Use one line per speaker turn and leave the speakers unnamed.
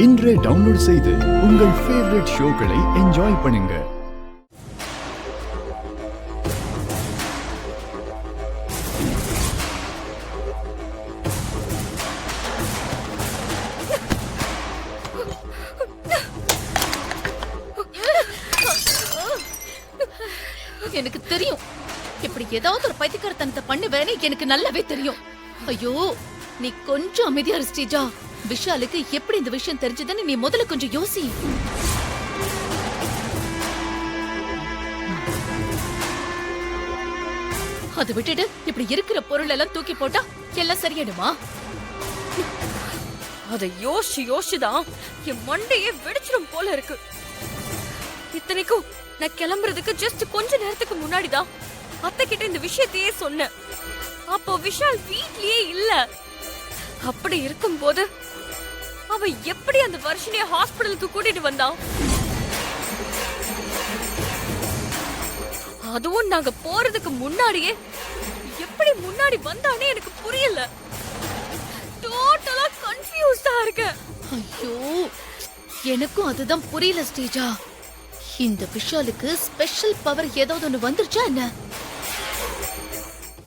இன்றே டவுன்லோட் செய்து உங்கள் ஃபேவரட் ஷோக்களை என்ஜாய் பண்ணுங்க.
எனக்கு தெரியும், இப்படி ஏதாவது ஒரு பைத்தியக்காரத்தனத்தை பண்ணுவேன்னு எனக்கு நல்லாவே தெரியும். ஐயோ, நீ கொஞ்சம் அமைதியா இரு ஸ்ரீஜா. விஷாலுக்கு எப்படி இந்த விஷயம் தெரிஞ்சதுன்னு நீ முதல்ல கொஞ்சம் யோசி. அதை விட்டுட்டு இப்படி இருக்கிற பொருள் எல்லாம் தூக்கி போட்டா எல்லாம் சரியாடுமா?
அதை யோசிச்சுதான் என் மண்டையே வெடிச்சிடும் போல இருக்கு. இத்தனைக்கும் நான் கிளம்புறதுக்கு ஜஸ்ட் கொஞ்ச நேரத்துக்கு முன்னாடிதான் அத்தை கிட்ட இந்த விஷயத்தையே சொன்னேன். அப்போ விஷால் வீட்லயே இல்ல. அப்படி இருக்கும் போது அவ எப்படி அந்த வருஷனைய ஹாஸ்பிடலுக்கு கூட்டிட்டு வந்தான்? அதுவும் நாங்க போறதுக்கு முன்னாடியே எப்படி முன்னாடி வந்தானே எனக்கு புரியல. டோட்டலா கன்ஃபியூஸ்டா இருக்கேன்.
ஐயோ, எனக்கும் அதுதான் புரியல ஸ்ரீஜா. இந்த விஷாலுக்கு ஸ்பெஷல் பவர் ஏதாவது ஒண்ணு வந்துருச்சா என்ன?